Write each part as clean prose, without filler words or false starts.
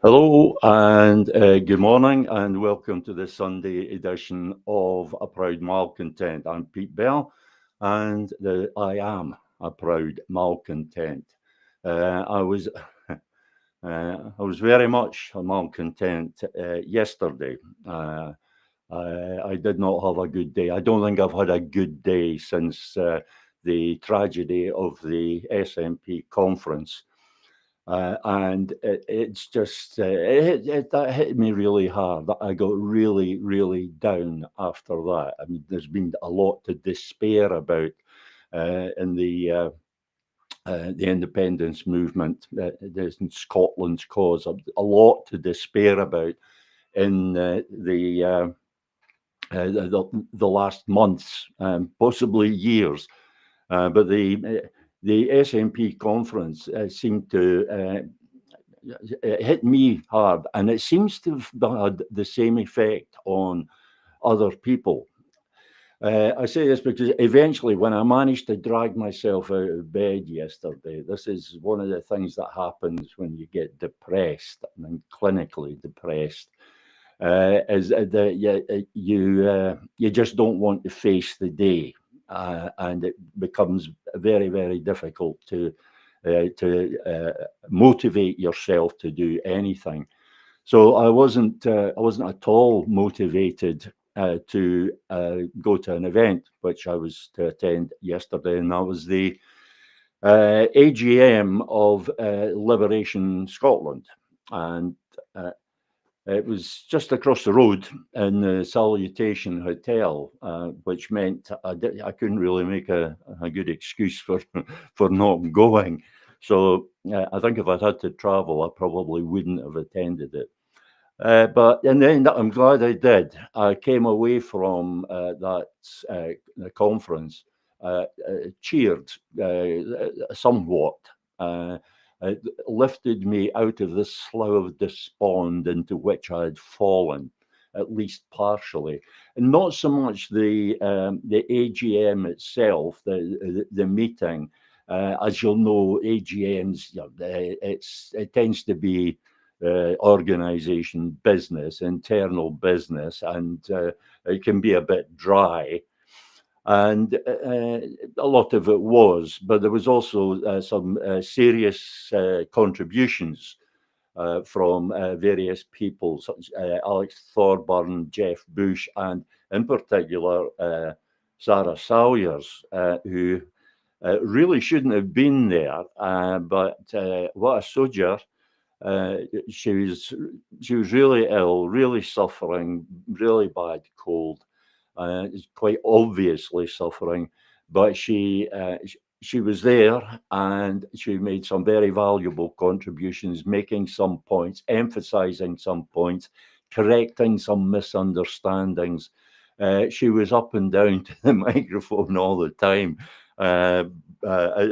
Hello and good morning, and welcome to the Sunday edition of A Proud Malcontent. I'm Pete Bell, and I am a proud malcontent. I was I was very much a malcontent yesterday. I did not have a good day. I don't think I've had a good day since the tragedy of the SNP conference. And it's just that hit me really hard. I got really, really down after that. I mean, there's been a lot to despair about in the independence movement. There's in Scotland's cause a lot to despair about in the last months, possibly years. But the SNP conference seemed to it hit me hard, and it seems to have had the same effect on other people. I say this because eventually, when I managed to drag myself out of bed yesterday, this is one of the things that happens when you get depressed, I mean, clinically depressed, is that you just don't want to face the day, and it becomes very, very difficult to motivate yourself to do anything. So I wasn't at all motivated to go to an event which I was to attend yesterday, and that was the AGM of Liberation Scotland, and it was just across the road in the Salutation Hotel, which meant I couldn't really make a good excuse for for not going. So I think if I'd had to travel, I probably wouldn't have attended it. But in the end, I'm glad I did. I came away from that the conference cheered somewhat. It lifted me out of the slough of despond into which I had fallen, at least partially, and not so much the AGM itself, the meeting. As you'll know, AGMs, it tends to be organization business, internal business, and it can be a bit dry. And a lot of it was, but there was also some serious contributions from various people, such as Alex Thorburn, Jeff Bush, and in particular Sarah Salyers, who really shouldn't have been there. But what a soldier! Uh, she was really ill, really suffering, really bad cold, quite obviously suffering, but she was there, and she made some very valuable contributions, making some points, emphasizing some points, correcting some misunderstandings. She was up and down to the microphone all the time.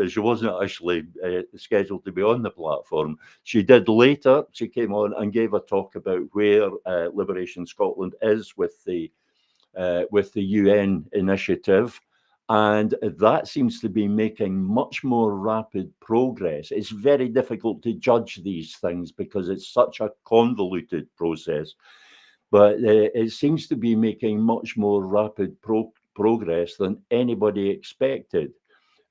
She wasn't actually scheduled to be on the platform. She did later. She came on and gave a talk about where Liberation Scotland is with the UN initiative, and that seems to be making much more rapid progress. It's very difficult to judge these things because it's such a convoluted process, but it seems to be making much more rapid progress than anybody expected.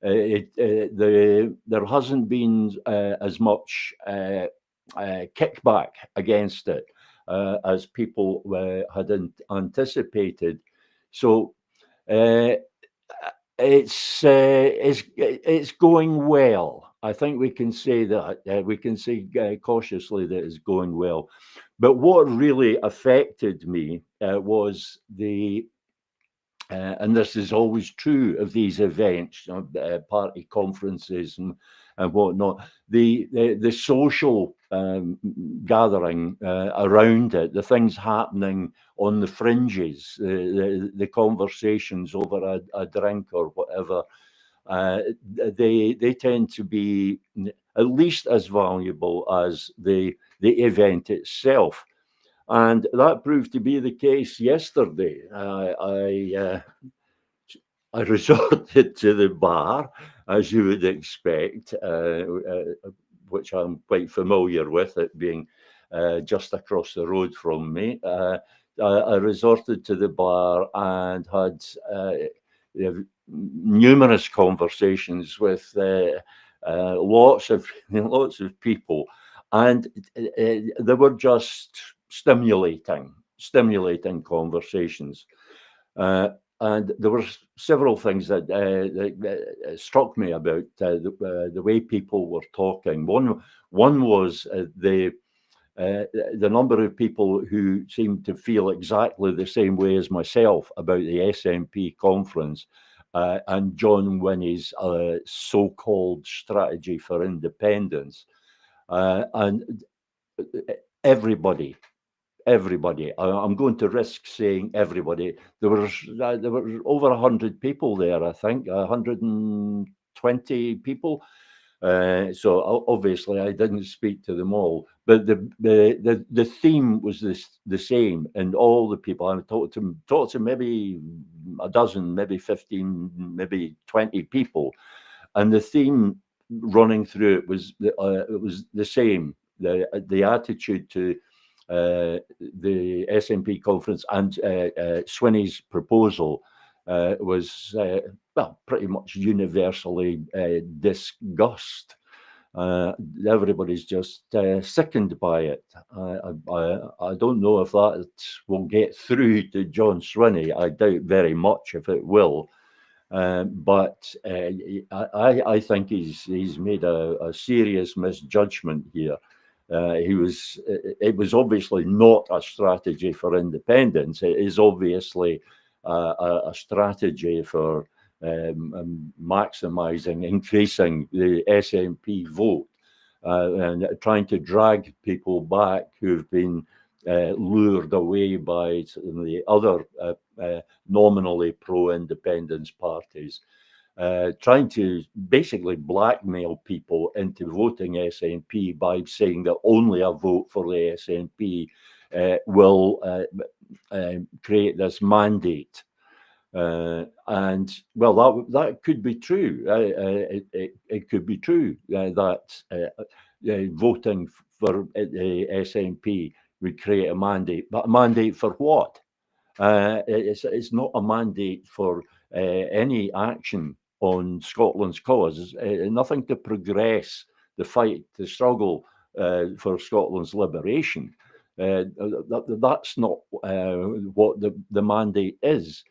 There hasn't been as much kickback against it as people had anticipated. So uh, it's going well. I think we can say that we can say cautiously that it's going well. But what really affected me was and this is always true of these events, party conferences and whatnot, the social gathering around it, the things happening on the fringes, the conversations over a drink or whatever, they tend to be at least as valuable as the event itself. And that proved to be the case yesterday. I resorted to the bar, as you would expect, which I'm quite familiar with, it being just across the road from me. I resorted to the bar and had numerous conversations with lots of people, and they were just stimulating conversations. And there were several things that struck me about the way people were talking. One was the number of people who seemed to feel exactly the same way as myself about the SNP conference and John Winnie's so-called strategy for independence. And everybody, I'm going to risk saying everybody. There were over 100 people there, I think, 120 people. So obviously I didn't speak to them all, but the theme was the same, and all the people I talked to maybe a dozen, maybe 15, maybe 20 people, and the theme running through it was the same. The attitude to the SNP conference and Swinney's proposal was well, pretty much universally discussed. Everybody's just sickened by it. I don't know if that will get through to John Swinney. I doubt very much if it will. But I think he's made a serious misjudgment here. It was obviously not a strategy for independence. It is obviously a strategy for maximising, increasing the SNP vote, and trying to drag people back who've been lured away by the other nominally pro-independence parties, trying to basically blackmail people into voting SNP by saying that only a vote for the SNP will create this mandate. And well, that could be true. It could be true that voting for the SNP would create a mandate, but a mandate for what? It's not a mandate for any action on Scotland's cause. Nothing to progress the fight, the struggle for Scotland's liberation. That's not what the mandate is.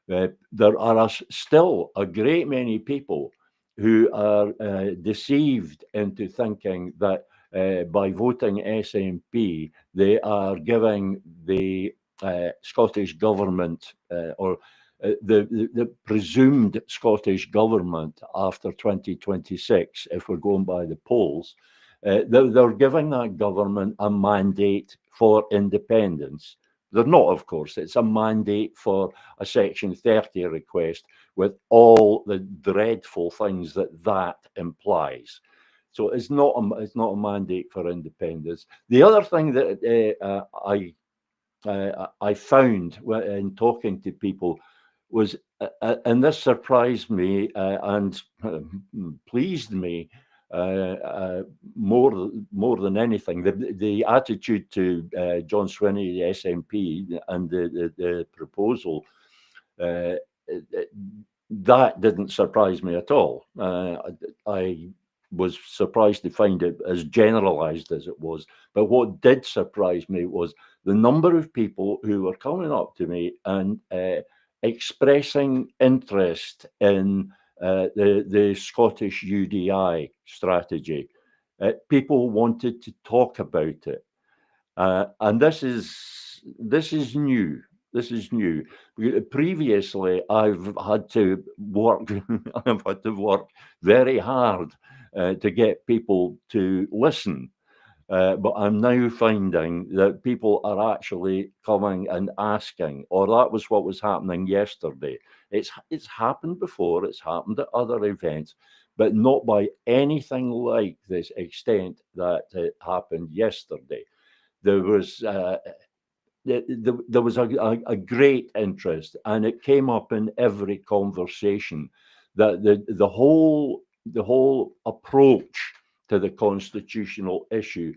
There are still a great many people who are deceived into thinking that by voting SNP, they are giving the Scottish government or the presumed Scottish government after 2026, if we're going by the polls, they're giving that government a mandate for independence. They're not, of course. It's a mandate for a Section 30 request with all the dreadful things that implies. So it's not a mandate for independence. The other thing that I found in talking to people was, and this surprised me and pleased me more than anything, the attitude to John Swinney, the SNP, and the proposal. That didn't surprise me at all. I was surprised to find it as generalized as it was. But what did surprise me was the number of people who were coming up to me and expressing interest in the Scottish UDI strategy. People wanted to talk about it. And this is new. This is new. Previously, I've had to work. I've had to work very hard to get people to listen. But I'm now finding that people are actually coming and asking, or that was what was happening yesterday. It's happened before. It's happened at other events, but not by anything like this extent that it happened yesterday. There was a great interest, and it came up in every conversation that the whole approach to the constitutional issue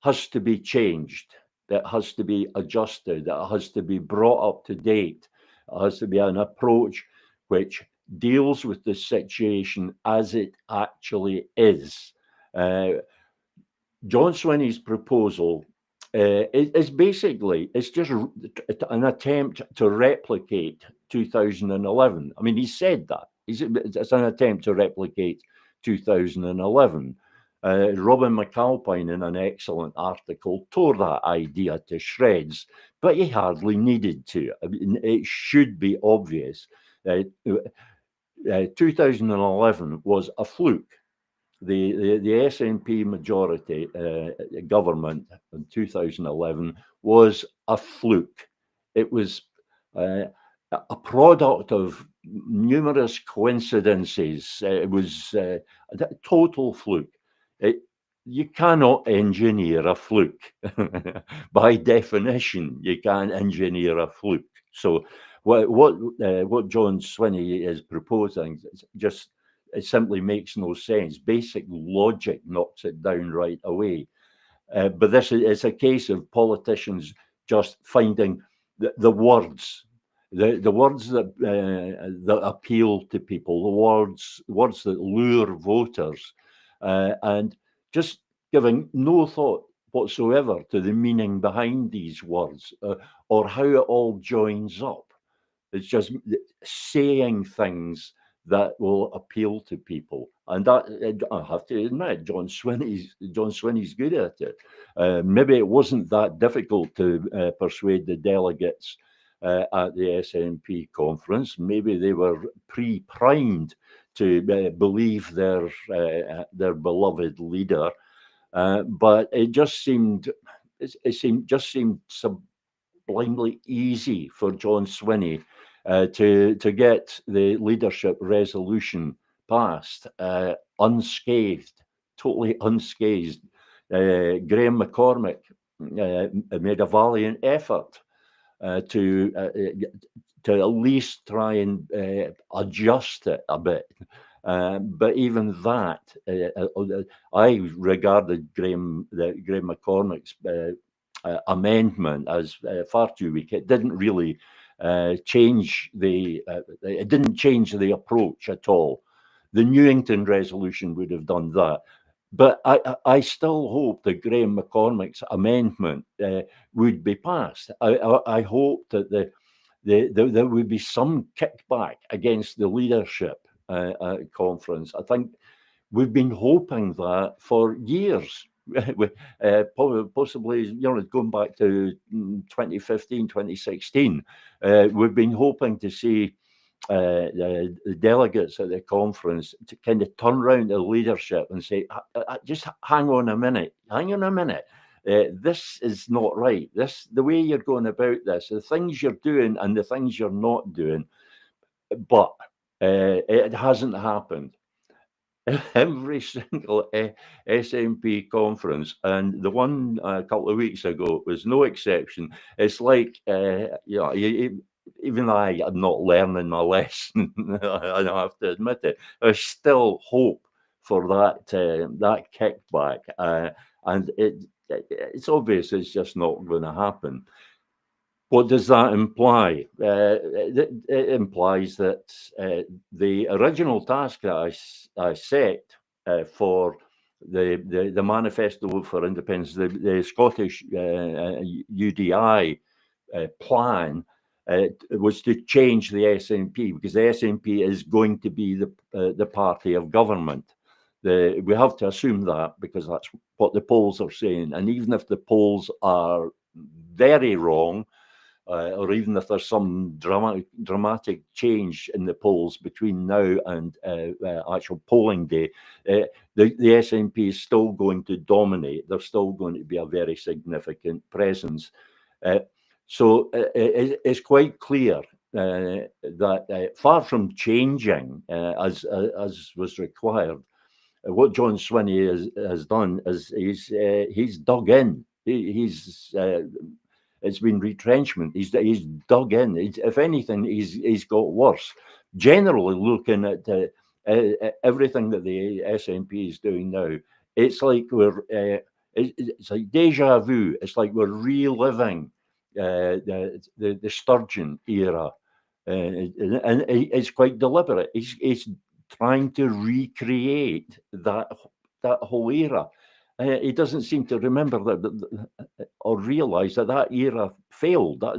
has to be changed. It has to be adjusted. It has to be brought up to date. It has to be an approach which deals with the situation as it actually is. John Swinney's proposal is basically, it's just an attempt to replicate 2011. I mean, he said that. It's an attempt to replicate 2011. Robin McAlpine, in an excellent article, tore that idea to shreds, but he hardly needed to. I mean, it should be obvious. 2011 was a fluke. The SNP majority government in 2011 was a fluke. It was a product of numerous coincidences. It was a total fluke. You cannot engineer a fluke. By definition, you can't engineer a fluke. So what John Swinney is proposing just, it simply makes no sense. Basic logic knocks it down right away. But this is a case of politicians just finding the words, the words that appeal to people, the words that lure voters, and just giving no thought whatsoever to the meaning behind these words, or how it all joins up. It's just saying things that will appeal to people, and that, I have to admit, John Swinney's good at it. Maybe it wasn't that difficult to persuade the delegates at the SNP conference. Maybe they were pre-primed to believe their beloved leader, but it just seemed sublimely easy for John Swinney to get the leadership resolution passed unscathed, totally unscathed. Graham McCormick made a valiant effort to at least try and adjust it a bit. But even that, I regarded Graham McCormick's amendment as far too weak. It didn't really change it didn't change the approach at all. The Newington resolution would have done that. But I still hope that Graham McCormick's amendment would be passed. I hope that there would be some kickback against the leadership conference. I think we've been hoping that for years. Possibly, going back to 2015, 2016, we've been hoping to see the delegates at the conference to kind of turn around the leadership and say, just hang on a minute. This is not right. The way you're going about this, the things you're doing and the things you're not doing, but it hasn't happened. Every single SNP conference, and the one a couple of weeks ago was no exception. It's like, even I am not learning my lesson. I have to admit it. There's still hope for that kickback, and it's obvious it's just not going to happen. What does that imply? It implies that the original task that I set for the Manifesto for Independence, the Scottish UDI plan, was to change the SNP, because the SNP is going to be the party of government. We have to assume that, because that's what the polls are saying. And even if the polls are very wrong, or even if there's some dramatic change in the polls between now and actual polling day, the SNP is still going to dominate. There's still going to be a very significant presence. So it's quite clear that far from changing as was required, what John Swinney has done is he's dug in. It's been retrenchment. He's dug in. If anything, he's got worse. Generally, looking at everything that the SNP is doing now, it's like we're it's like deja vu. It's like we're reliving the Sturgeon era, and it's quite deliberate. He's trying to recreate that whole era. He doesn't seem to remember that or realise that era failed. That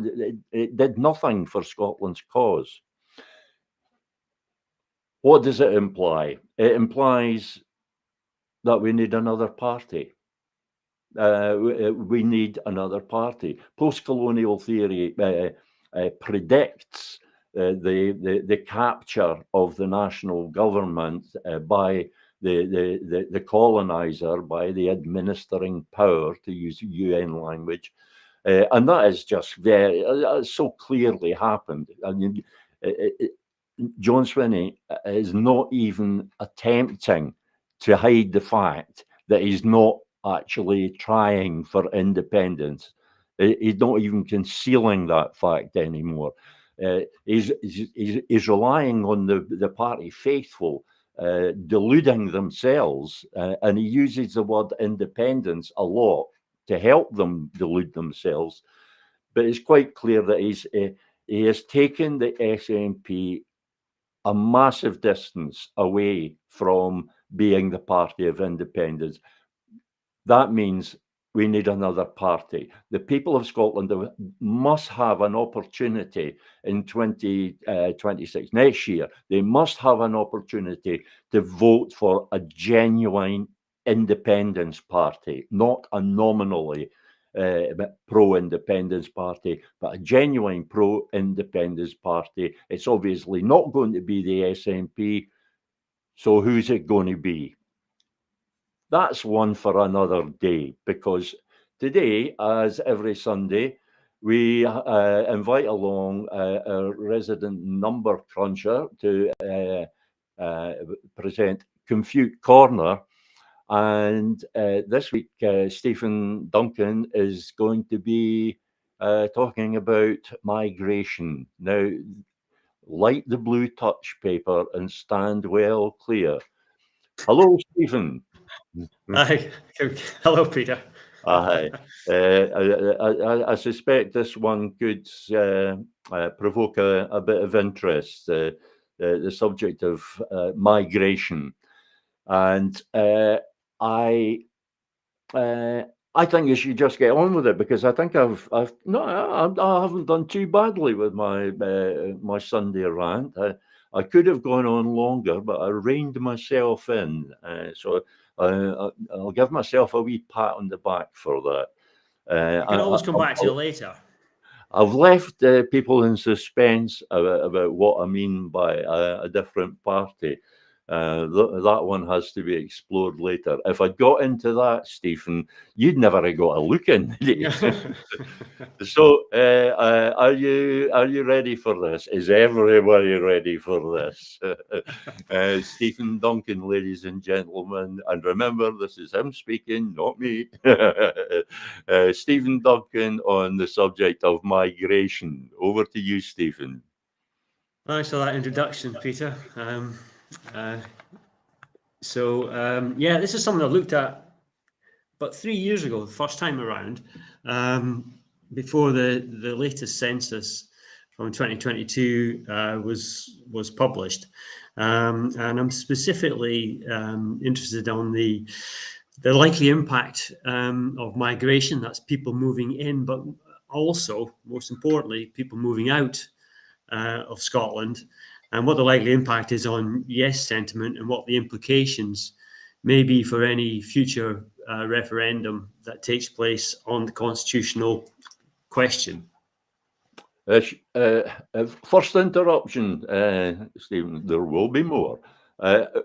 it did nothing for Scotland's cause. What does it imply? It implies that we need another party. We need another party. Post-colonial theory predicts the capture of the national government by the colonizer, by the administering power, to use UN language. And that is just so clearly happened. I mean, John Swinney is not even attempting to hide the fact that he's not actually trying for independence. He's not even concealing that fact anymore. He's relying on the party faithful, deluding themselves, and he uses the word independence a lot to help them delude themselves. But it's quite clear that he has taken the SNP a massive distance away from being the party of independence. That means we need another party. The people of Scotland must have an opportunity in 2026, next year. They must have an opportunity to vote for a genuine independence party, not a nominally pro-independence party, but a genuine pro-independence party. It's obviously not going to be the SNP. So who's it going to be? That's one for another day, because today, as every Sunday, we invite along a resident number cruncher to present Confute Corner. And this week, Stephen Duncan is going to be talking about migration. Now, light the blue touch paper and stand well clear. Hello, Stephen. Hi. Hello, Peter. Hi. I suspect this one could provoke a bit of interest, the subject of migration. And I think you should just get on with it, because I think I haven't done too badly with my my Sunday rant. I could have gone on longer, but I reined myself in. So I'll give myself a wee pat on the back for that. You can always come back to it later. I've left people in suspense about what I mean by a different party. That one has to be explored later. If I got into that, Stephen, you'd never have got a look in. So, are you ready for this? Is everybody ready for this? Stephen Duncan, ladies and gentlemen, and remember, this is him speaking, not me. Stephen Duncan on the subject of migration. Over to you, Stephen. Thanks for that introduction, Peter. Yeah, this is something I looked at about 3 years ago, the first time around, before the latest census from 2022 was published, and I'm specifically interested on the likely impact of migration. That's people moving in, but also, most importantly, people moving out of Scotland, and what the likely impact is on yes sentiment, and what the implications may be for any future referendum that takes place on the constitutional question. First interruption, Stephen, there will be more.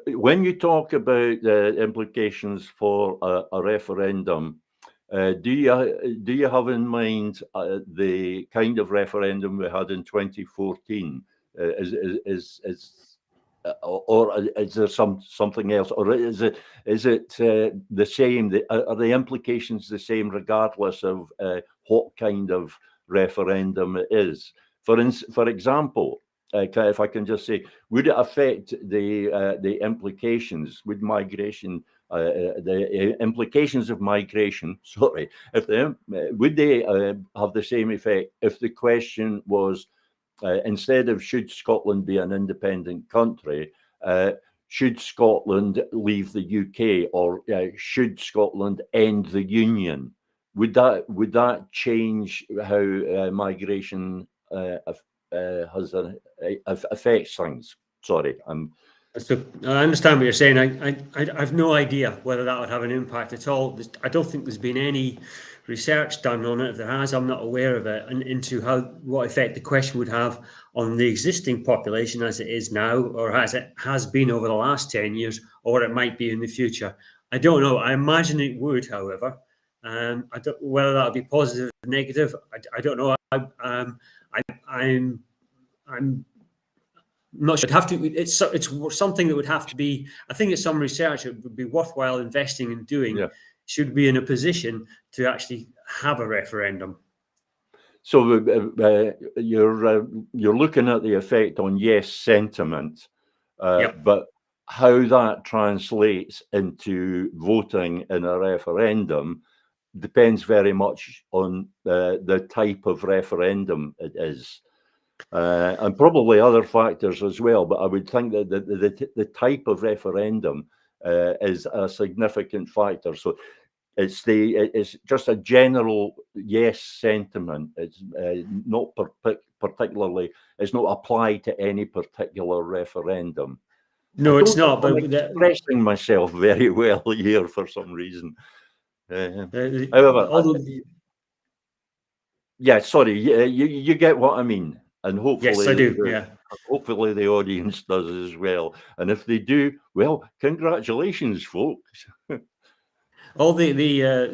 When you talk about the implications for a referendum, do you have in mind the kind of referendum we had in 2014? Or is there something else, or is it the same? Are the implications the same regardless of what kind of referendum it is? For example, if I can just say, would it affect the implications? Would migration, the implications of migration? Sorry, if they would they have the same effect if the question was instead of should Scotland be an independent country, should Scotland leave the UK, or should Scotland end the Union? Would that change how migration has affects things? Sorry, So I understand what you're saying. I have no idea whether that would have an impact at all. I don't think there's been any research done on it. If there has, I'm not aware of it, and into what effect the question would have on the existing population as it is now, or as it has been over the last 10 years, or it might be in the future. I don't know. I imagine it would, however. I don't whether that would be positive or negative. I don't know. I'm not sure. It'd have to. It's something that would have to be. I think it's some research that would be worthwhile investing in doing. yeah. Should be in a position to actually have a referendum. So you're looking at the effect on yes sentiment, Yep. but how that translates into voting in a referendum depends very much on the type of referendum it is, and probably other factors as well. But I would think that the type of referendum is a significant factor. So it's just a general yes sentiment. It's not particularly. It's not applied to any particular referendum. No, I it's don't think not. I'm But expressing myself very well here for some reason. However, although, yeah, sorry, you get what I mean, and yes, I do. Yeah. hopefully the audience does as well. And if they do, well, congratulations, folks. All the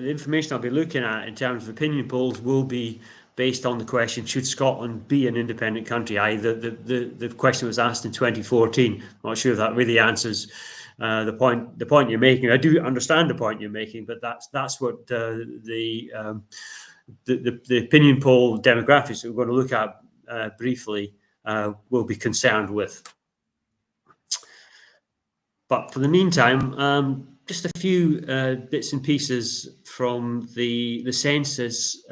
information I'll be looking at in terms of opinion polls will be based on the question: should Scotland be an independent country? The question was asked in 2014. I'm not sure if that really answers the point you're making. I do understand the point you're making, but that's what the opinion poll demographics that we're going to look at briefly will be concerned with. But for the meantime, just a few bits and pieces from the census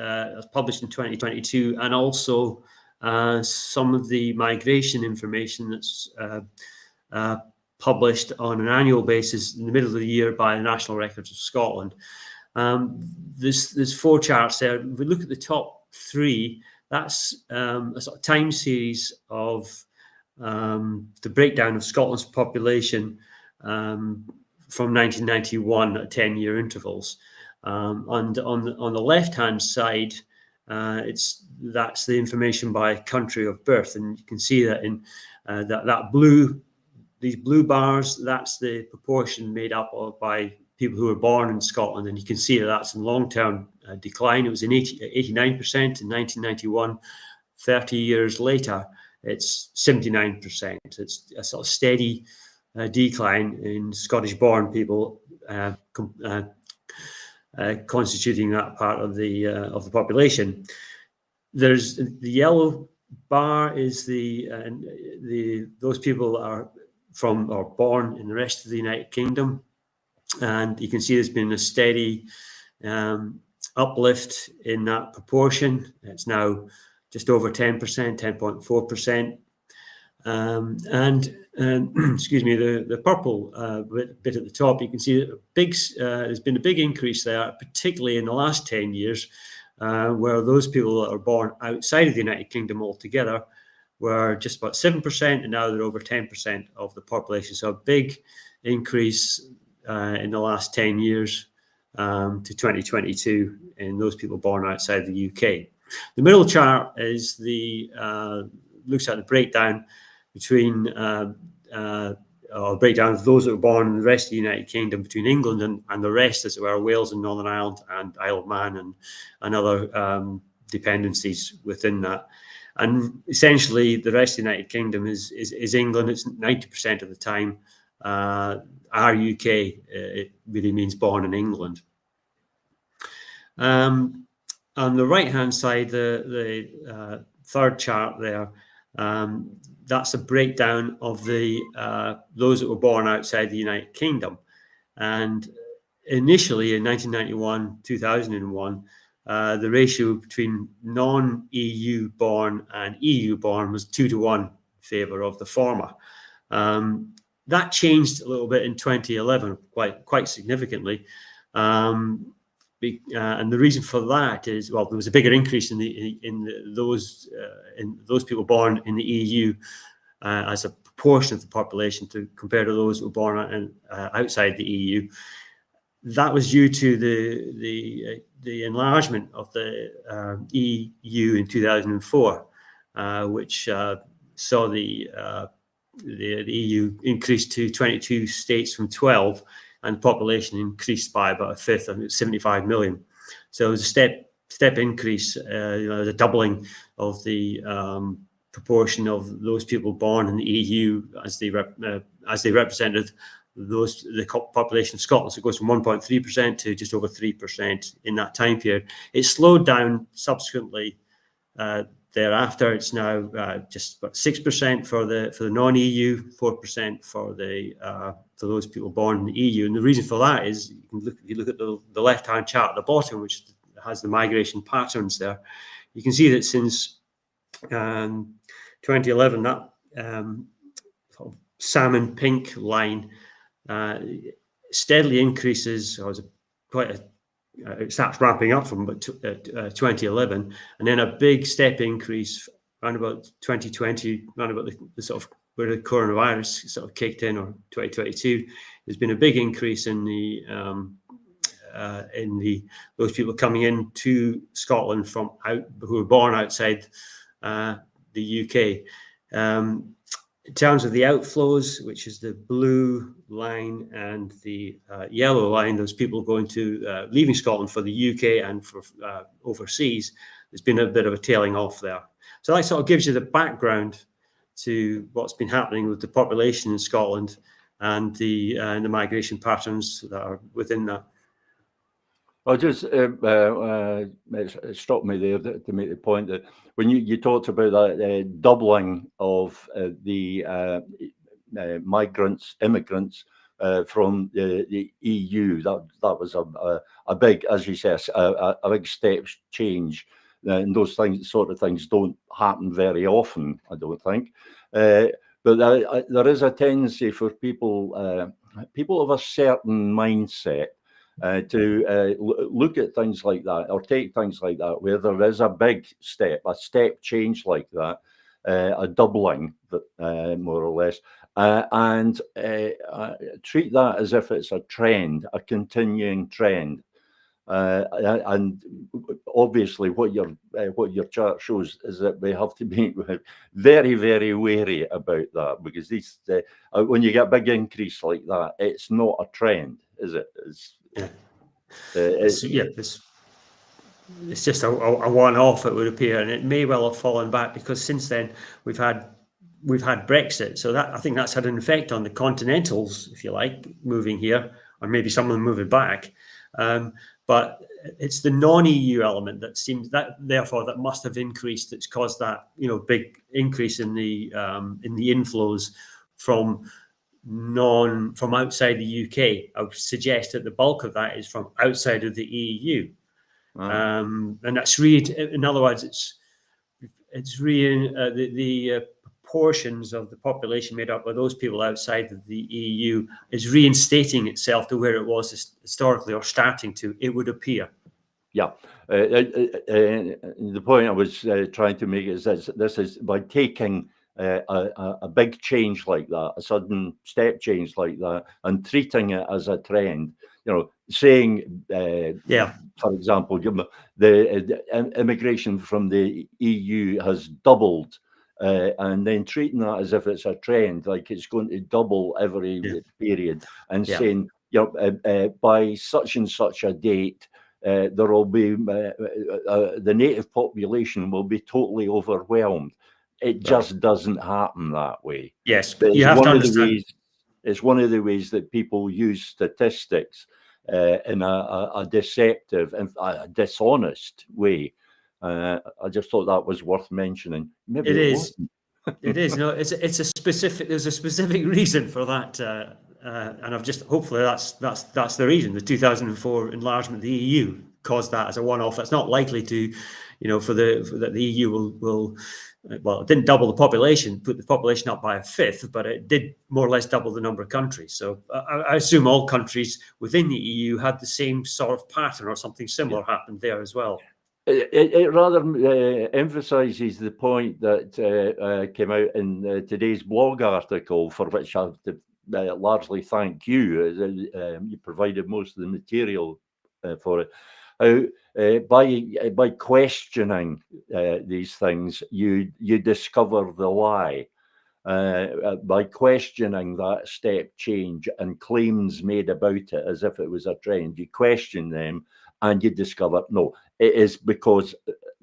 published in 2022, and also some of the migration information that's published on an annual basis in the middle of the year by the National Records of Scotland. There's four charts there. If we look at the top three, that's a sort of time series of the breakdown of Scotland's population from 1991 at 10-year intervals. And on the left-hand side, that's the information by country of birth, and you can see that in these blue bars, that's the proportion made up of by people who were born in Scotland, and you can see that that's in long-term decline. It was in 89% in 1991. 30 years later, it's 79%. It's a sort of steady decline in Scottish-born people constituting that part of the population. There's the yellow bar is those people are from or born in the rest of the United Kingdom, and you can see there's been a steady uplift in that proportion. It's now just over 10%, 10.4%. Excuse me, the purple bit at the top, you can see that there's been a big increase there, particularly in the last 10 years, where those people that are born outside of the United Kingdom altogether were just about 7%, and now they're over 10% of the population. So a big increase in the last 10 years to 2022 in those people born outside the UK. The middle chart is looks at the breakdown between breakdown of those that were born in the rest of the United Kingdom between England and the rest, as it were, Wales and Northern Ireland and Isle of Man and other dependencies within that. And essentially, the rest of the United Kingdom is England. It's 90% of the time. RUK, it really means born in England. On the right-hand side, the third chart there, that's a breakdown of the those that were born outside the United Kingdom. And initially in 1991, 2001, the ratio between non-EU born and EU born was 2-1 in favour of the former. That changed a little bit in 2011, quite significantly. And the reason for that is, well, there was a bigger increase in those people born in the EU as a proportion of the population compared to those who were born outside the EU. That was due to the enlargement of the EU in 2004, which saw the EU increase to 22 states from 12, and population increased by about a fifth, I think 75 million. So it was a step increase, a doubling of the proportion of those people born in the EU as they represented the population of Scotland. So it goes from 1.3% to just over 3% in that time period. It slowed down subsequently thereafter. It's now just about 6% for the non-EU, 4% for those people born in the EU. And the reason for that is, if you look at the left-hand chart at the bottom, which has the migration patterns there, you can see that since 2011, that sort of salmon pink line steadily increases. It starts ramping up from about 2011, and then a big step increase around about 2020, around about the sort of where the coronavirus sort of kicked in, or 2022. There's been a big increase in those people coming into Scotland who were born outside the UK. In terms of the outflows, which is the blue line and the yellow line, those people going to leaving Scotland for the UK and for overseas, there's been a bit of a tailing off there. So that sort of gives you the background to what's been happening with the population in Scotland and the migration patterns that are within that. Well, just it struck me there to make the point that when you talked about that doubling of the immigrants from the EU, that was a big, as you say, a big step change. And those sort of things don't happen very often, I don't think. But there is a tendency for people of a certain mindset to look at things like that, or take things like that, where there is a big step change like that, a doubling, more or less, and treat that as if it's a trend, a continuing trend. And obviously, what your chart shows is that we have to be very, very wary about that, because when you get a big increase like that, it's not a trend, is it? It's just a one-off, it would appear, and it may well have fallen back, because since then we've had Brexit. So that, I think, that's had an effect on the continentals, if you like, moving here, or maybe some of them moving back. But it's the non-EU element that seems that must have increased. That's caused that big increase in the inflows from outside the UK. I would suggest that the bulk of that is from outside of the EU. And that's in other words, the proportions of the population made up by those people outside of the EU is reinstating itself to where it was historically, or starting to, it would appear. Yeah. The point I was trying to make is this is by taking a big change like that, a sudden step change like that, and treating it as a trend, saying, for example, the immigration from the EU has doubled, and then treating that as if it's a trend, like it's going to double every period, and saying, by such and such a date, there will be the native population will be totally overwhelmed. It just doesn't happen that way. Yes, you have to understand. It's one of the ways that people use statistics in a deceptive and a dishonest way. I just thought that was worth mentioning. Maybe it is. It is. No, it's a specific. There's a specific reason for that, and I've just hopefully that's the reason. The 2004 enlargement of the EU caused that as a one-off. That's not likely to, for that the EU will. Well, it didn't double the population, put the population up by a fifth, but it did more or less double the number of countries. So I assume all countries within the EU had the same sort of pattern or something similar happened there as well. It rather emphasises the point that came out in today's blog article, for which I have to largely thank you. You provided most of the material for it. How by questioning these things, you discover the lie. By questioning that step change and claims made about it as if it was a trend, you question them and you discover, no, it is because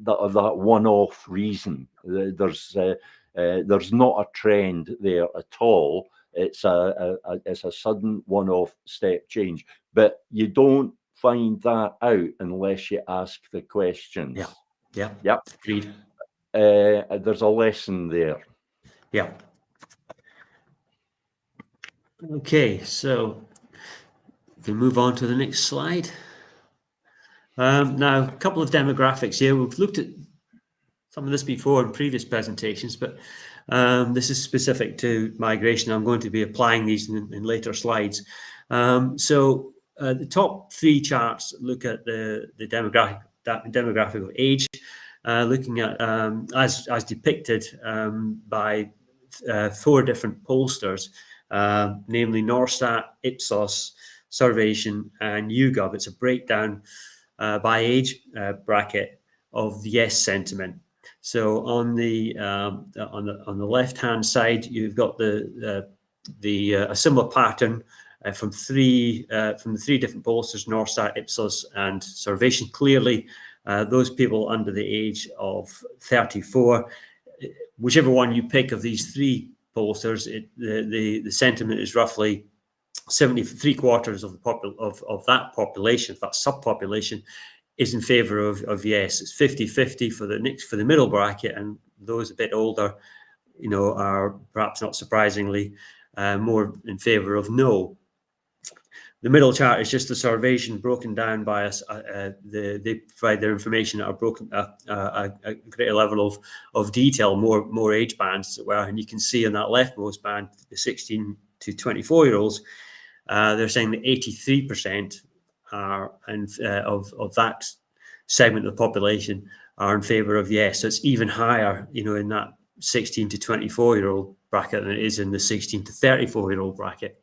of that one-off reason. There's not a trend there at all. It's a sudden one-off step change, but you don't find that out unless you ask the questions. Yeah. Agreed. There's a lesson there. Yeah. Okay, so we can move on to the next slide. Now, a couple of demographics here. We've looked at some of this before in previous presentations, but this is specific to migration. I'm going to be applying these in later slides. So the top three charts look at the demographic of age, looking at as depicted by four different pollsters, namely Norstat, Ipsos, Survation, and YouGov. It's a breakdown by age bracket of the yes sentiment. So on the left hand side, you've got a similar pattern from the three different pollsters, Norstat, Ipsos, and Survation. Clearly, those people under the age of 34, whichever one you pick of these three pollsters, the sentiment is roughly 73/4 of that population, that subpopulation, is in favour of yes. It's 50-50 for the middle bracket, and those a bit older, are perhaps not surprisingly more in favour of no. The middle chart is just the Survation broken down by us. They provide their information at a greater level of detail, more age bands, as it were. And you can see in that leftmost band, the 16 to 24-year-olds, they're saying that 83% are of that segment of the population are in favour of yes. So it's even higher, in that 16 to 24-year-old bracket than it is in the 16 to 34-year-old bracket.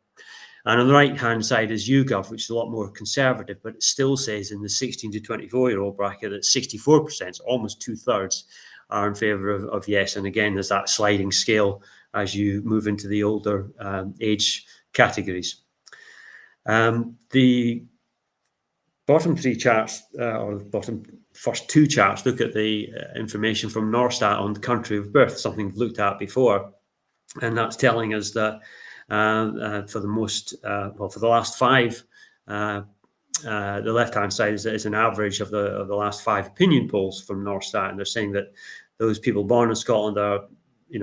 And on the right-hand side is YouGov, which is a lot more conservative, but it still says in the 16 to 24-year-old bracket that 64%, so almost 2/3, are in favour of yes. And again, there's that sliding scale as you move into the older age categories. The bottom three charts, or the bottom first two charts, look at the information from Norstat on the country of birth, something we've looked at before. And that's telling us that for the last five, the left-hand side is an average of the last 5 opinion polls from Norstat, and they're saying that those people born in Scotland are, a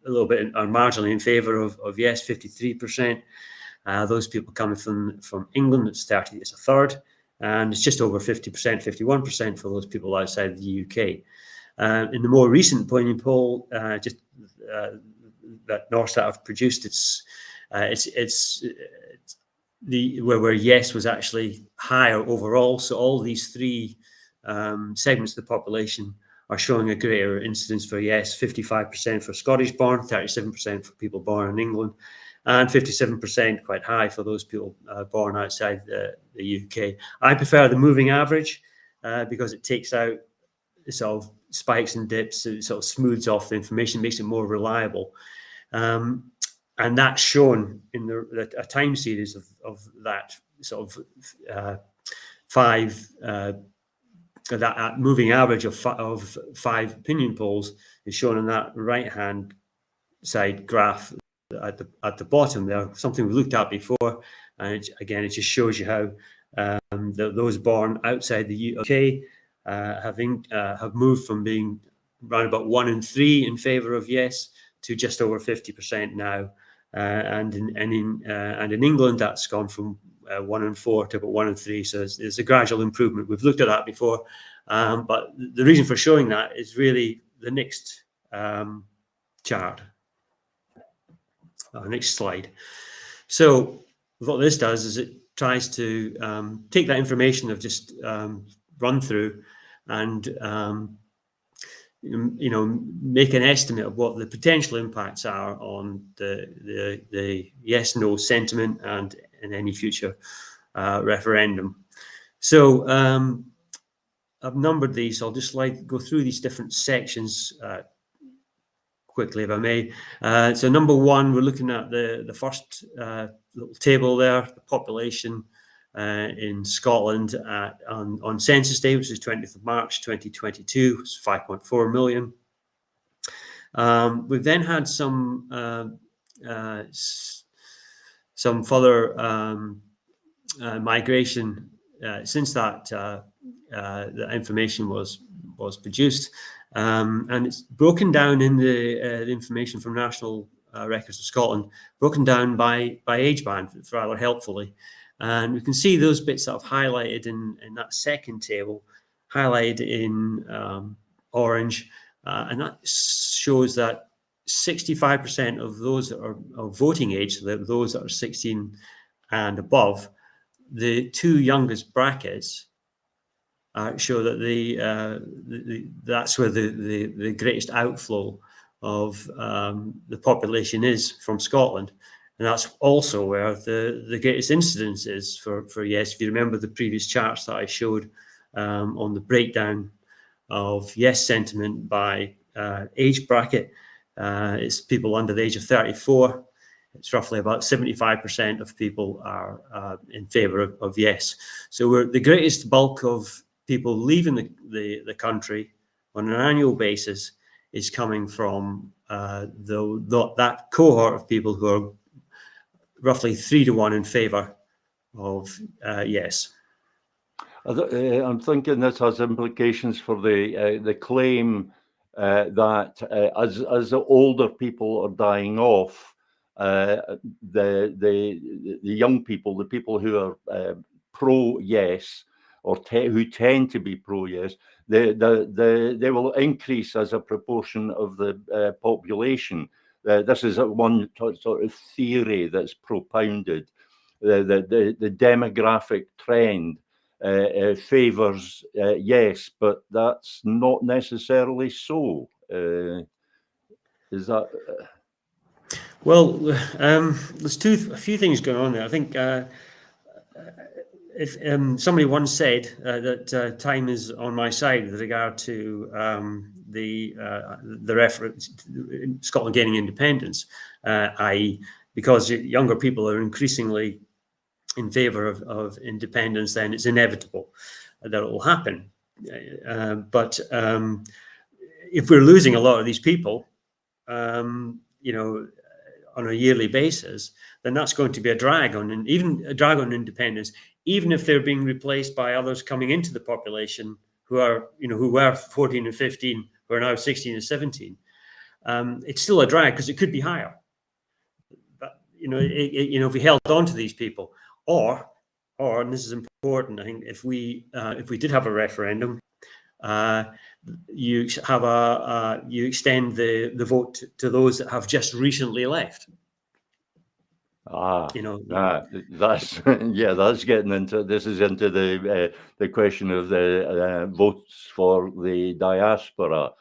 little bit are marginally in favour of yes, 53%. Those people coming from England, it's a third, and it's just over 50%, 51% for those people outside the UK. In the more recent opinion poll, that Norstat have produced, where yes was actually higher overall. So all these three segments of the population are showing a greater incidence for yes: 55% for Scottish born, 37% for people born in England, and 57%, quite high, for those people born outside the UK. I prefer the moving average because it takes out sort of spikes and dips. It sort of smooths off the information, makes it more reliable. And that's shown in a time series of that sort of that moving average of 5 opinion polls is shown in that right-hand side graph at the bottom there, something we looked at before. And it just shows you how those born outside the UK have moved from being around about 1 in 3 in favour of yes to just over 50% now, and in England that's gone from 1 in 4 to about 1 in 3. So it's a gradual improvement. We've looked at that before, but the reason for showing that is really the next chart, our next slide. So what this does is it tries to take that information I've just run through and make an estimate of what the potential impacts are on the yes/no sentiment and in any future referendum. So I've numbered these. I'll just go through these different sections quickly, if I may. So number 1, we're looking at the first little table there, the population in Scotland on census day, which is 20th of March 2022, it's 5.4 million. We've then had some further migration since that the information was produced, and it's broken down in the information from National Records of Scotland, broken down by age band rather helpfully. And we can see those bits that I've highlighted in that second table, highlighted in orange, and that shows that 65% of those that are of voting age, so those that are 16 and above, the 2 youngest brackets show that that's where the greatest outflow of the population is from Scotland. And that's also where the greatest incidence is for yes. If you remember the previous charts that I showed on the breakdown of yes sentiment by age bracket, it's people under the age of 34. It's roughly about 75% of people are in favour of yes. So we're the greatest bulk of people leaving the country on an annual basis is coming from that cohort of people who are roughly 3 to 1 in favour of yes. I'm thinking this has implications for the claim that as the older people are dying off, the young people, the people who are pro yes or who tend to be pro yes, they will increase as a proportion of the population. This is one sort of theory that's propounded. The demographic trend favours yes, but that's not necessarily so. Is that? Well, there's a few things going on there. I think if somebody once said that time is on my side with regard to the reference Scotland gaining independence, i.e., because younger people are increasingly in favour of independence, then it's inevitable that it will happen. But if we're losing a lot of these people, on a yearly basis, then that's going to be a drag on independence, even if they're being replaced by others coming into the population who were 14 and 15, who are now 16 and 17. It's still a drag because it could be higher. But if we held on to these people, or and this is important, I think if we did have a referendum, you extend the vote to those that have just recently left. That's that's getting into the question of the votes for the diaspora,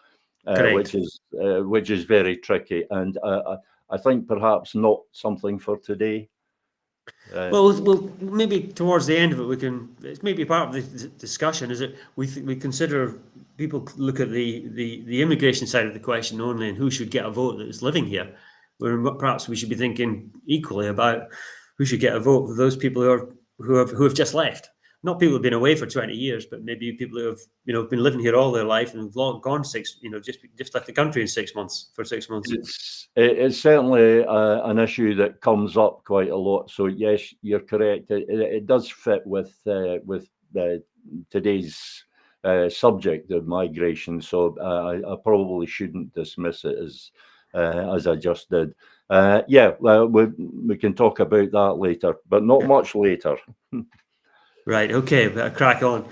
which is very tricky, and I think perhaps not something for today. Well, maybe towards the end of it, it's maybe part of the discussion is that we consider people look at the immigration side of the question only and who should get a vote that is living here, where perhaps we should be thinking equally about who should get a vote for those people who have just left. Not people who've been away for 20 years, but maybe people who have been living here all their life and have gone just left the country in 6 months for 6 months. It's certainly an issue that comes up quite a lot. So yes, you're correct. It does fit with today's subject of migration. So I probably shouldn't dismiss it as I just did. Yeah, we can talk about that later, but not much later. Right, okay, better crack on.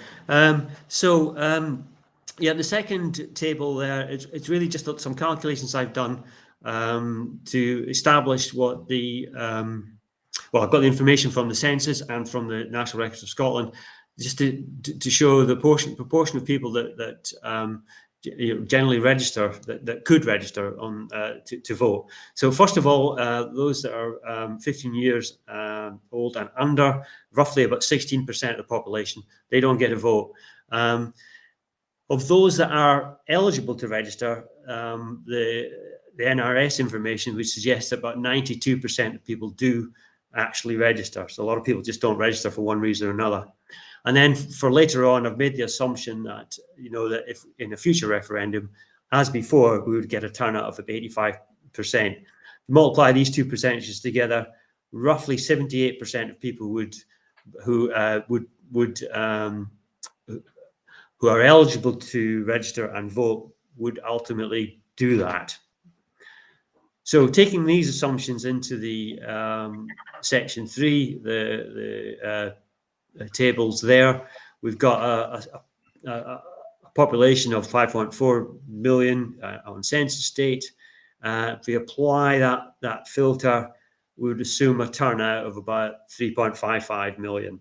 Yeah, the second table there, it's really just some calculations I've done to establish what the, well, I've got the information from the census and from the National Records of Scotland, just to show the proportion of people that generally register, that could register on to vote. So first of all, those that are 15 years old and under, roughly about 16% of the population, they don't get a vote. Of those that are eligible to register, the NRS information, which suggests that about 92% of people do actually register. So a lot of people just don't register for one reason or another. And then for later on, I've made the assumption that, that if in a future referendum, as before, we would get a turnout of 85%. Multiply these two percentages together, roughly 78% of people who are eligible to register and vote would ultimately do that. So taking these assumptions into the section 3, the tables there, we've got a population of 5.4 million on census date. If we apply that filter, we would assume a turnout of about 3.55 million.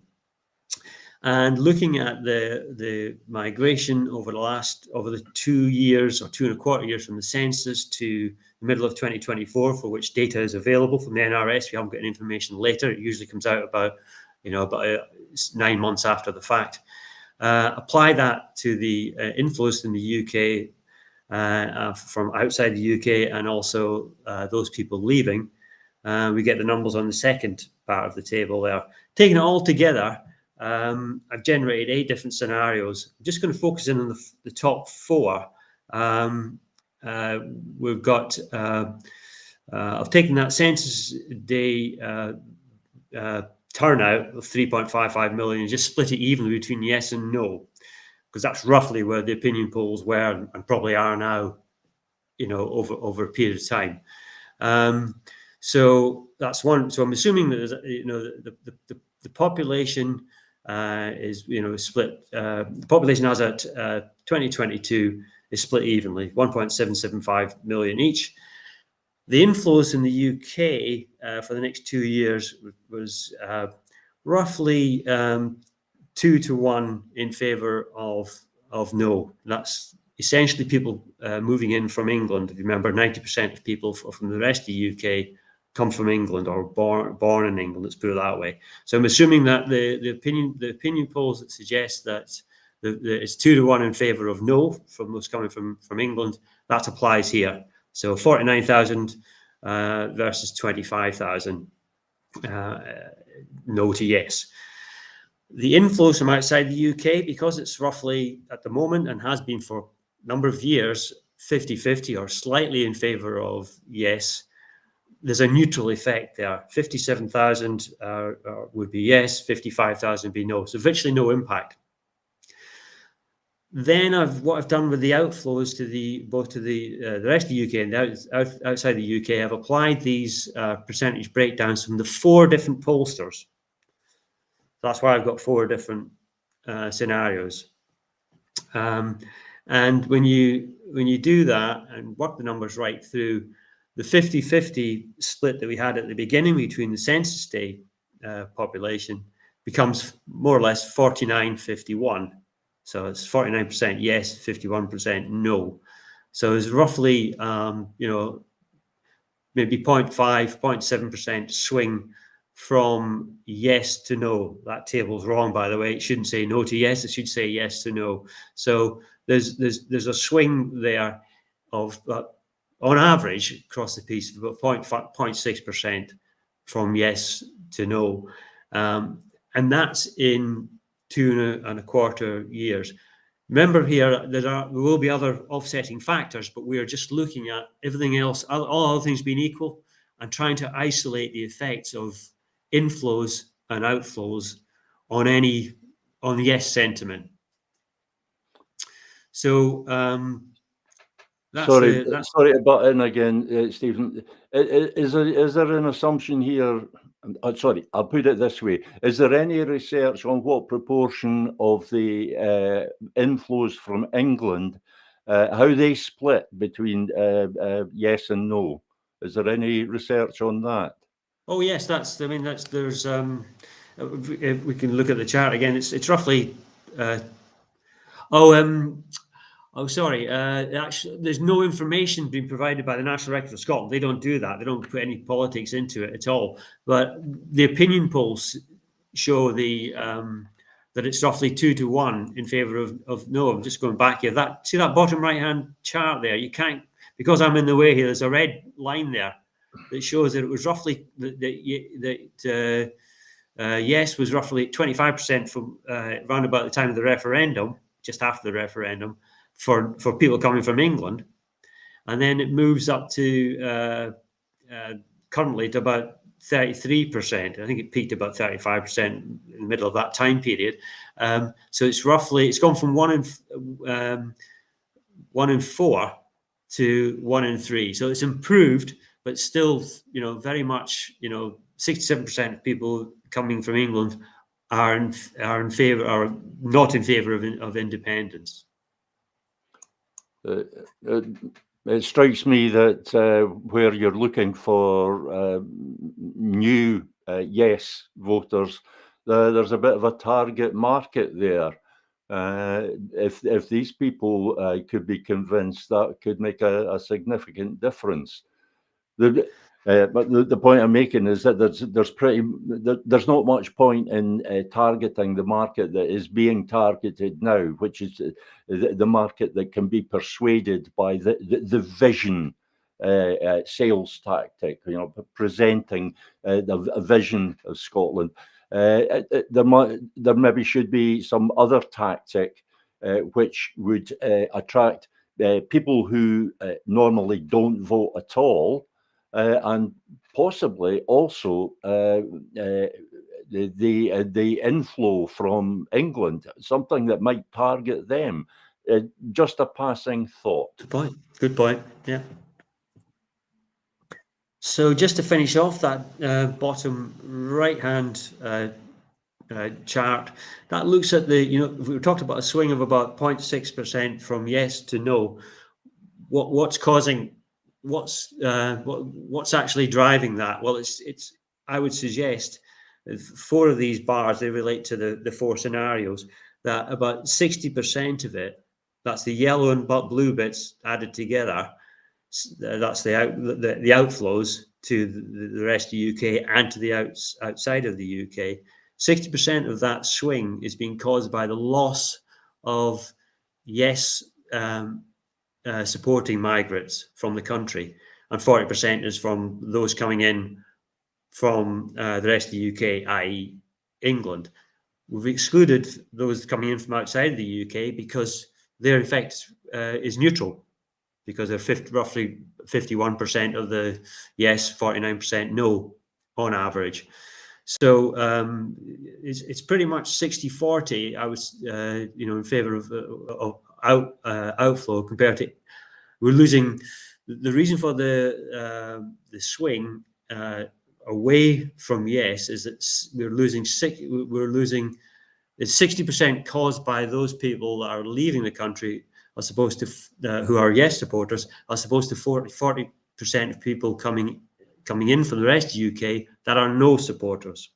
And looking at the migration over the 2 years or 2.25 years from the census to the middle of 2024, for which data is available from the NRS, we haven't got any information later. It usually comes out about 9 months after the fact. Apply that to the inflows in the UK from outside the UK and also those people leaving. We get the numbers on the second part of the table there. Taking it all together, I've generated 8 different scenarios. I'm just going to focus in on the top 4. We've got, I've taken that census day turnout of 3.55 million and just split it evenly between yes and no, because that's roughly where the opinion polls were and probably are now, over a period of time. So that's one. So I'm assuming that the population is split. The population as at 2022 is split evenly, 1.775 million each. The inflows in the UK for the next 2 years was roughly 2 to 1 in favour of no. That's essentially people moving in from England. If you remember, 90% of people from the rest of the UK come from England or born in England. Let's put it that way. So I'm assuming that the opinion polls that suggest that it's 2 to 1 in favour of no from those coming from England, that applies here. So 49,000 versus 25,000 no to yes. The inflows from outside the UK, because it's roughly at the moment and has been for a number of years 50-50 or slightly in favour of yes, there's a neutral effect there. 57,000 would be yes, 55,000 would be no. So virtually no impact. Then what I've done with the outflows to both to the rest of the UK and outside the UK, I've applied these percentage breakdowns from the 4 different pollsters. That's why I've got 4 different scenarios. And when you do that and work the numbers right through, the 50-50 split that we had at the beginning between the census day population becomes more or less 49-51. So it's 49% yes, 51% no. So it's roughly, maybe 0.5, 0.7% swing from yes to no. That table's wrong, by the way. It shouldn't say no to yes. It should say yes to no. So there's a swing there of, on average, across the piece, of about 0.6% from yes to no. And that's in 2.25 years. Remember here, there will be other offsetting factors, but we are just looking at everything else, all other things being equal, and trying to isolate the effects of inflows and outflows on the yes sentiment. So Sorry to butt in again, Stephen. Is there an assumption here? Sorry, I'll put it this way. Is there any research on what proportion of the inflows from England, how they split between yes and no? Is there any research on that? Oh yes, there's if we can look at the chart again, it's roughly sorry. Actually, there's no information being provided by the National Records of Scotland. They don't do that. They don't put any politics into it at all. But the opinion polls show that it's roughly 2-1 in favour of no. I'm just going back here. See that bottom right-hand chart there? You can't, because I'm in the way here, there's a red line there that shows that it was roughly that yes was roughly 25% from around about the time of the referendum, just after the referendum, for people coming from England, and then it moves up to currently to about 33%. I think it peaked about 35% in the middle of that time period. So it's gone from 1 in 4 to 1 in 3. So it's improved, but still, very much, 67% of people coming from England are in favour, or not in favour of independence. It strikes me that where you're looking for new yes voters, there's a bit of a target market there. If these people could be convinced, that could make a significant difference. But the point I'm making is that there's not much point in targeting the market that is being targeted now, which is the market that can be persuaded by the vision sales tactic, presenting a vision of Scotland. There maybe should be some other tactic which would attract people who normally don't vote at all, and possibly also the inflow from England, something that might target them. Just a passing thought. Good point. Yeah. So just to finish off that bottom right-hand chart, that looks at we talked about a swing of about 0.6% from yes to no. What's actually driving that? Well, it's I would suggest 4 of these bars, they relate to the 4 scenarios, that about 60% of it, that's the yellow and blue bits added together, that's the outflows to the rest of the UK and to the outside of the UK. 60% of that swing is being caused by the loss of yes supporting migrants from the country, and 40% is from those coming in from the rest of the UK, i.e. England. We've excluded those coming in from outside the UK because their effect is neutral, because they're roughly 51% of the yes, 49% no on average. So it's pretty much 60-40. I was in favour of outflow compared to, we're losing. The reason for the swing away from yes is that we're losing. It's 60% caused by those people that are leaving the country, as opposed to who are yes supporters, as opposed to 40% of people coming in from the rest of the UK that are no supporters.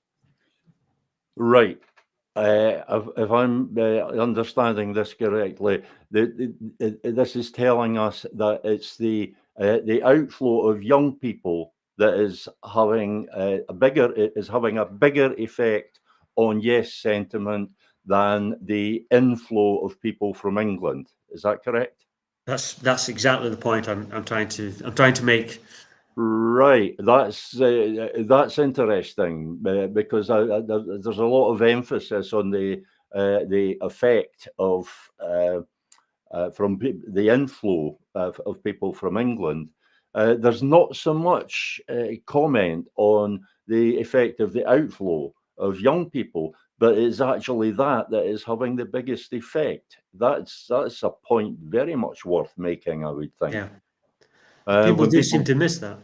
Right. If I'm understanding this correctly, this is telling us that it's the outflow of young people that is having a bigger effect on yes sentiment than the inflow of people from England. Is that correct? That's exactly the point I'm trying to make. Right, that's interesting because there's a lot of emphasis on the effect of from the inflow of people from England. There's not so much comment on the effect of the outflow of young people. but it's actually that is having the biggest effect. That's a point very much worth making, I would think. Yeah. People When do seem to miss that.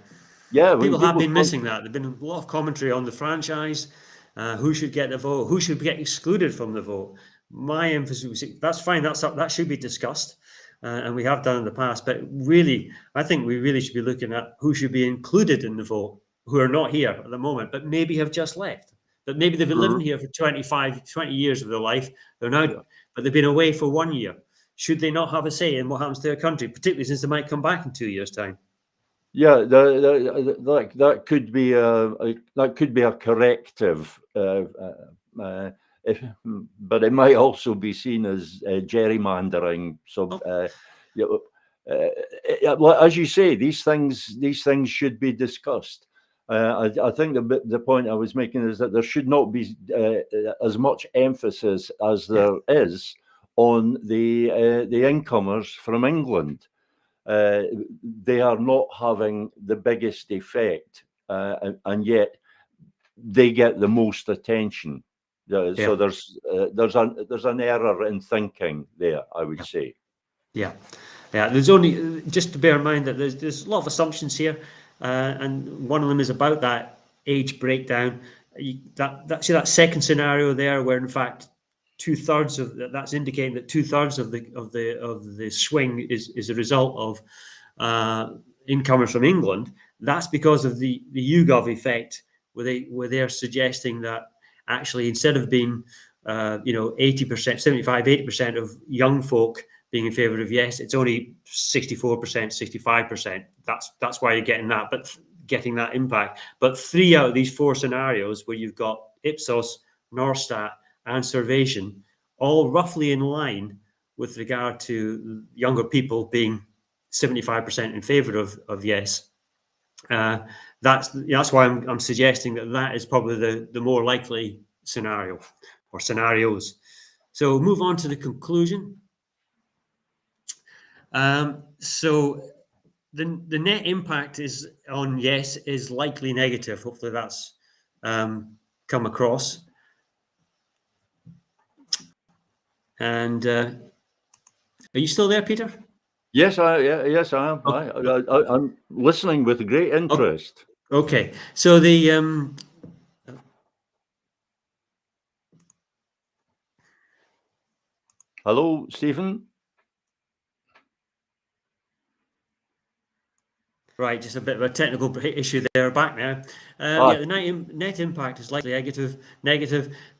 yeah, when People have people been missing that. There's been a lot of commentary on the franchise, who should get the vote, who should get excluded from the vote. My emphasis was that's fine. That should be discussed, and we have done in the past. But really, I think we really should be looking at who should be included in the vote, who are not here at the moment, but maybe have just left. But maybe they've been living here for 20 years of their life. They're now, but they've been away for 1 year. Should they not have a say in what happens to their country, particularly since they might come back in 2 years' time? yeah, that could be a corrective, but it might also be seen as gerrymandering. So, as you say, these things should be discussed. I think the point I was making is that there should not be as much emphasis as there is on the incomers from England. They are not having the biggest effect, and yet they get the most attention. So there's an error in thinking there, I would say. Yeah. There's only just to bear in mind that there's a lot of assumptions here, and one of them is about that age breakdown. That second scenario there, where in fact 2/3 of that's indicating that 2/3 of the swing is a result of incomers from England. That's because of the YouGov effect, where they're suggesting that actually instead of being 80%, 75, 80% of young folk being in favour of yes, it's only 64%, 65%. That's why you're getting that, but getting that impact. But 3 out of these 4 scenarios where you've got Ipsos, Norstat, and Survation, all roughly in line with regard to younger people being 75% in favour of yes. That's why I'm suggesting that is probably the more likely scenario or scenarios. So move on to the conclusion. So the net impact is on yes is likely negative. Hopefully that's come across. And are you still there, Peter? Yes, yes, I am. I'm listening with great interest. Okay, so the hello, Stephen. Right, just a bit of a technical issue there. Back now. The net impact is likely negative.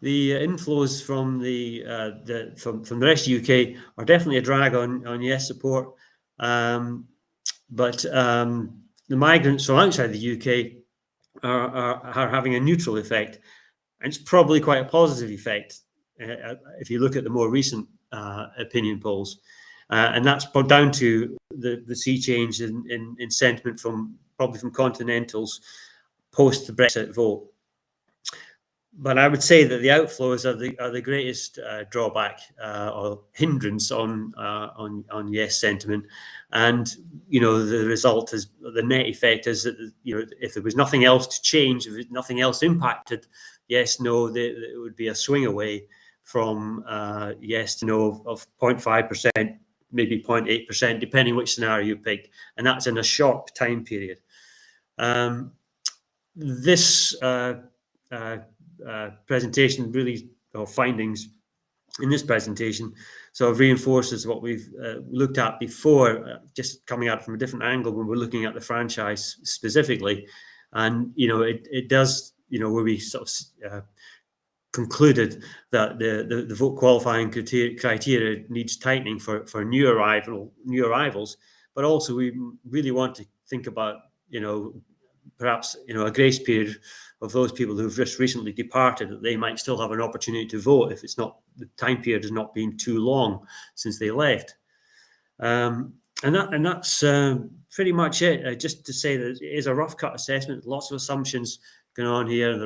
The inflows from from the rest of the UK are definitely a drag on yes support, but the migrants from outside the UK are having a neutral effect, and it's probably quite a positive effect if you look at the more recent opinion polls. And that's down to the sea change in sentiment probably from continentals post the Brexit vote. But I would say that the outflows are the greatest drawback or hindrance on yes sentiment, and the result is the net effect is that if there was nothing else to change, if nothing else impacted yes no, it would be a swing away from yes to no of 0.5%. Maybe 0.8%, depending which scenario you pick, and that's in a short time period. This presentation really, or findings in this presentation, sort of reinforces what we've looked at before, just coming at it from a different angle when we're looking at the franchise specifically, and it does, where we sort of concluded that the vote qualifying criteria needs tightening for new arrivals, but also we really want to think about perhaps a grace period of those people who've just recently departed, that they might still have an opportunity to vote if it's not, the time period has not been too long since they left. And that's pretty much it. Just to say that it is a rough cut assessment, lots of assumptions going on here.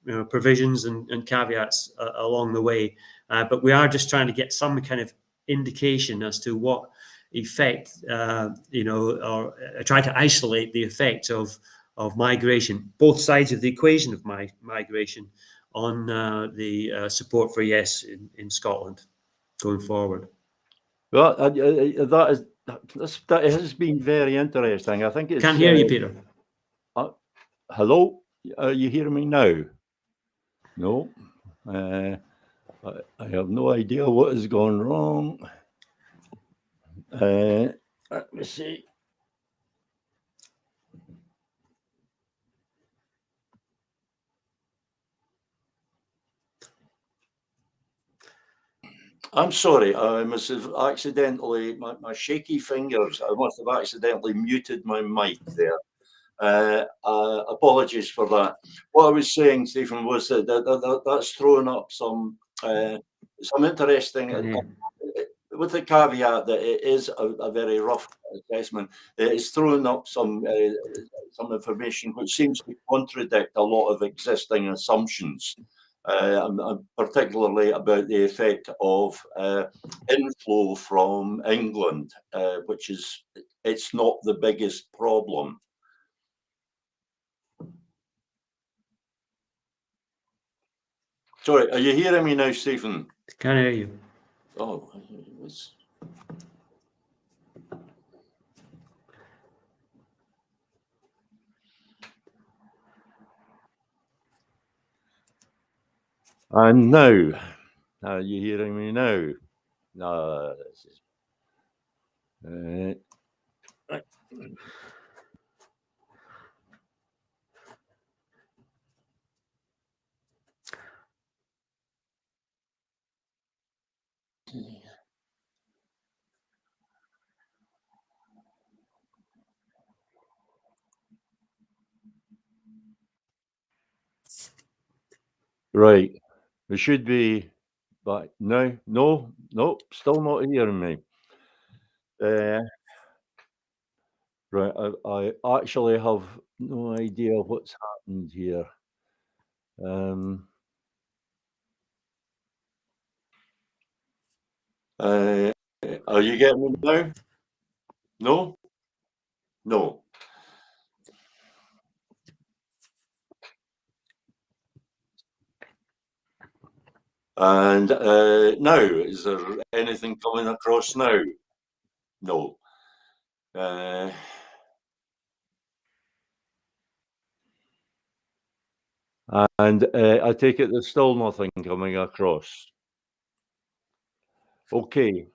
There are provisions and caveats along the way, but we are just trying to get some kind of indication as to what effect, or try to isolate the effects of migration, both sides of the equation of migration, on the support for yes in Scotland going forward. Well, that has been very interesting. I think it's. Can't hear you, Peter. Hello, are you hearing me now? No, I have no idea what has gone wrong. Let me see. I'm sorry, I must have accidentally, my shaky fingers, I must have accidentally muted my mic there. Apologies for that. What I was saying, Stephen, was that's thrown up some interesting, with the caveat that it is a very rough assessment. It's thrown up some information which seems to contradict a lot of existing assumptions. Particularly about the effect of inflow from England, which is, it's not the biggest problem. Sorry, are you hearing me now, Stephen? Can't hear you. Oh, and now, are you hearing me now? No, this is. Right, we should be back now. No, still not hearing me. Right, I actually have no idea what's happened here. Are you getting me now? No? No. And now, is there anything coming across now? No. And I take it there's still nothing coming across. Okay.